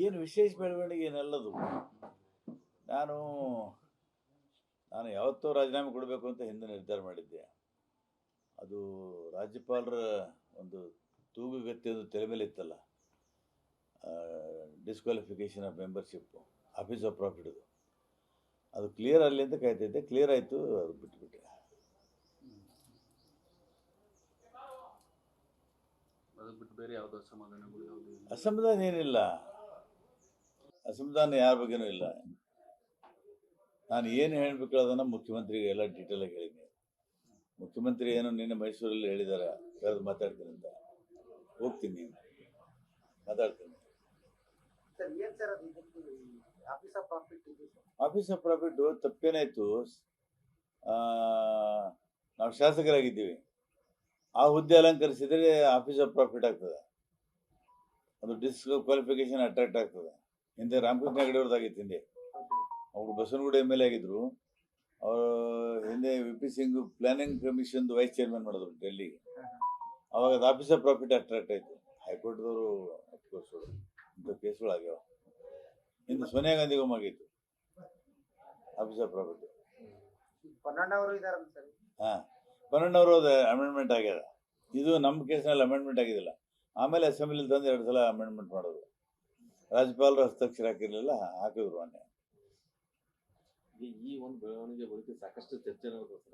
ಏನು ವಿಶೇಷ ಬೆಳವಣಿಗೆ ಏನಲ್ಲದು. ನಾನು ನಾನು ಯಾವತ್ತೋ ರಾಜೀನಾಮೆ ಕೊಡಬೇಕು ಅಂತ ಹಿಂದೆ ನಿರ್ಧಾರ ಮಾಡಿದ್ದೆ. ಅದು ರಾಜ್ಯಪಾಲರ ಒಂದು ತೂಗುಗತ್ತಿ ಒಂದು ತಲೆ ಮೇಲೆ ಇತ್ತಲ್ಲ, disqualification of membership office of ಪ್ರಾಫಿಟ್ದು. ಅದು ಕ್ಲಿಯರ್ ಆಗಲಿ ಅಂತ ಕಾಯ್ತಿದ್ದೆ. ಕ್ಲಿಯರ್ ಆಯಿತು, ಅದು ಬಿಟ್ಟುಬಿಟ್ಟೆ. ಅಸಮಾಧಾನ ಏನಿಲ್ಲ, ಅಸಮಾಧಾನ ಯಾರ ಬಗ್ಗೆನೂ ಇಲ್ಲ. ನಾನು ಏನು ಹೇಳಬೇಕು ಅದನ್ನು ಮುಖ್ಯಮಂತ್ರಿಗೆ ಎಲ್ಲ ಡೀಟೇಲಾಗಿ ಹೇಳಿದ್ದೀನಿ. ಮುಖ್ಯಮಂತ್ರಿ ಏನು ನಿನ್ನೆ ಮೈಸೂರಲ್ಲಿ ಹೇಳಿದ್ದಾರೆ, ಕರೆದು ಮಾತಾಡ್ತೀನಿ ಅಂತ. ಹೋಗ್ತೀನಿ, ಮಾತಾಡ್ತೀನಿ. ಆಫೀಸ್ ಆಫ್ ಪ್ರಾಫಿಟ್ ತಪ್ಪೇನಾಯಿತು, ನಾವು ಶಾಸಕರಾಗಿದ್ದೀವಿ, ಆ ಹುದ್ದೆ ಅಲಂಕರಿಸಿದರೆ ಆಫೀಸ್ ಆಫ್ ಪ್ರಾಫಿಟ್ ಆಗ್ತದೆ, ಅದು ಡಿಸ್ಕ್ವಾಲಿಫಿಕೇಶನ್ ಅಟ್ರಾಕ್ಟ್ ಆಗ್ತದೆ. ಹಿಂದೆ ರಾಮಕೃಷ್ಣ ಹೆಗಡೆ ಅವ್ರದ್ದಾಗಿತ್ತು. ಹಿಂದೆ ಅವರು ಬಸವನಗುಡಿ MLA ಆಗಿದ್ರು. ಅವರು ಹಿಂದೆ VP ಸಿಂಗ್ ಪ್ಲಾನಿಂಗ್ ಕಮಿಷನ್ದು ವೈಸ್ ಚೇರ್ಮನ್ ಮಾಡಿದ್ರು ಡೆಲ್ಲಿಗೆ. ಅವಾಗ ಅದು ಆಫೀಸ್ ಆಫ್ ಪ್ರಾಫಿಟ್ ಅಟ್ರಾಕ್ಟ್ ಆಯಿತು. ಹೈಕೋರ್ಟ್ದವರು ಅಫ್ಕೋರ್ಸ್ ಇಂಥ ಕೇಸ್ಗಳಾಗ್ಯಾವ. ಹಿಂದೆ ಸೋನಿಯಾ ಗಾಂಧಿಗೂ ಆಗಿತ್ತು ಆಫೀಸ್ ಆಫ್ ಪ್ರಾಫಿಟ್. ಹಾಂ, ಪನ್ನಣ್ಣವರು ಅದು ಅಮೆಂಡ್ಮೆಂಟ್ ಆಗ್ಯದ. ಇದು ನಮ್ಮ ಕೇಸ್ನಲ್ಲಿ ಅಮೆಂಡ್ಮೆಂಟ್ ಆಗಿದ್ದಿಲ್ಲ. ಆಮೇಲೆ ಅಸೆಂಬ್ಲಿಲಿ ತಂದು 2 ಸಲ ಅಮೆಂಡ್ಮೆಂಟ್ ಮಾಡೋದು. ರಾಜ್ಯಪಾಲರು ಹಸ್ತಕ್ಷರ ಹಾಕಿರಲಿಲ್ಲ, ಹಾಕಿದ್ರು ಮೊನ್ನೆ. ಈ ಒಂದು ಬೆಳವಣಿಗೆ ಬಗ್ಗೆ ಸಾಕಷ್ಟು ಚರ್ಚೆ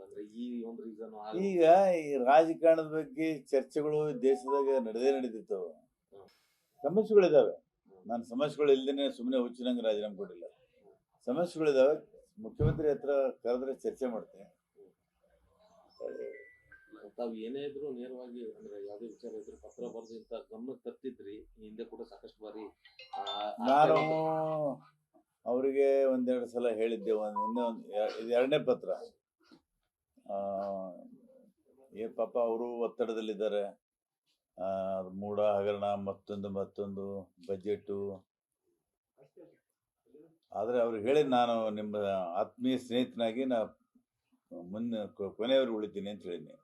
ಅಂದ್ರೆ ಈ ಒಂದು ರೀಸನ್ ಈಗ ಈ ರಾಜಕಾರಣದ ಬಗ್ಗೆ ಚರ್ಚೆಗಳು ದೇಶದಾಗ ನಡೀತಿತ್ತು. ಸಮಸ್ಯೆಗಳಿದ್ದಾವೆ. ನಾನು ಸಮಸ್ಯೆಗಳು ಇಲ್ದೇನೆ ಸುಮ್ಮನೆ ಹುಚ್ಚಿನಂಗೆ ರಾಜೀನಾಮೆ ಕೊಟ್ಟಿಲ್ಲ. ಸಮಸ್ಯೆಗಳಿದ್ದಾವೆ. ಮುಖ್ಯಮಂತ್ರಿ ಹತ್ರ ಕರೆದ್ರೆ ಚರ್ಚೆ ಮಾಡ್ತೀನಿ. ತಾವು ಏನೇ ಇದ್ರು ನೇರವಾಗಿ ಅಂದ್ರೆ ಯಾವುದೇ ವಿಚಾರ ಇದ್ರು ಪತ್ರ ಬರೆದು ಇಂತ ಗಮನಕ್ಕೆ ತರ್ತಿದ್ರಿ. ಹಿಂದೆ ಕೂಡ ಸಾಕಷ್ಟು ಬಾರಿ ನಾನು ಅವರಿಗೆ 1-2 ಸಲ ಹೇಳಿದ್ದೆ. ಇದು 2ನೇ ಪತ್ರ. ಪಾಪ ಅವರು ಒತ್ತಡದಲ್ಲಿದ್ದಾರೆ. ಮೂಡ ಹಗರಣ, ಮತ್ತೊಂದು ಬಜೆಟು. ಆದರೆ ಅವ್ರಿಗೆ ಹೇಳಿ, ನಾನು ನಿಮ್ಮ ಆತ್ಮೀಯ ಸ್ನೇಹಿತನಾಗಿ ಮುನ್ನೆ ಕೊನೆಯವರು ಉಳಿತೀನಿ ಅಂತ ಹೇಳಿದ್ದೀನಿ.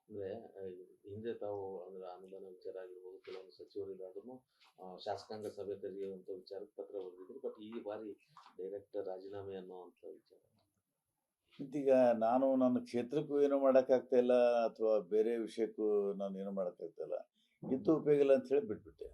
ಅಂದ್ರೆ ಹಿಂದೆ ತಾವು ಅಂದ್ರೆ ಅನುದಾನ ವಿಚಾರ ಆಗಿರ್ಬೋದು, ಕೆಲವೊಂದು ಸಚಿವರಿಗಾದ್ರೂ ಶಾಸಕಾಂಗ ಸಭೆ ತೆರೆಯುವಂತ ವಿಚಾರಕ್ಕೆ ಪತ್ರ ಬರೆದಿದ್ರು. ಬಟ್ ಈ ಬಾರಿ ಡೈರೆಕ್ಟ್ ರಾಜೀನಾಮೆ ಅನ್ನುವಂಥ ವಿಚಾರ. ಈಗ ನಾನು ನನ್ನ ಕ್ಷೇತ್ರಕ್ಕೂ ಏನೂ ಮಾಡೋಕ್ಕಾಗ್ತಾ ಇಲ್ಲ, ಅಥವಾ ಬೇರೆ ವಿಷಯಕ್ಕೂ ನಾನು ಏನೂ ಮಾಡೋಕ್ಕಾಗ್ತಾ ಇಲ್ಲ. ಇದ್ದು ಉಪಯೋಗ ಇಲ್ಲ ಅಂತ ಹೇಳಿ ಬಿಟ್ಬಿಟ್ಟೆ.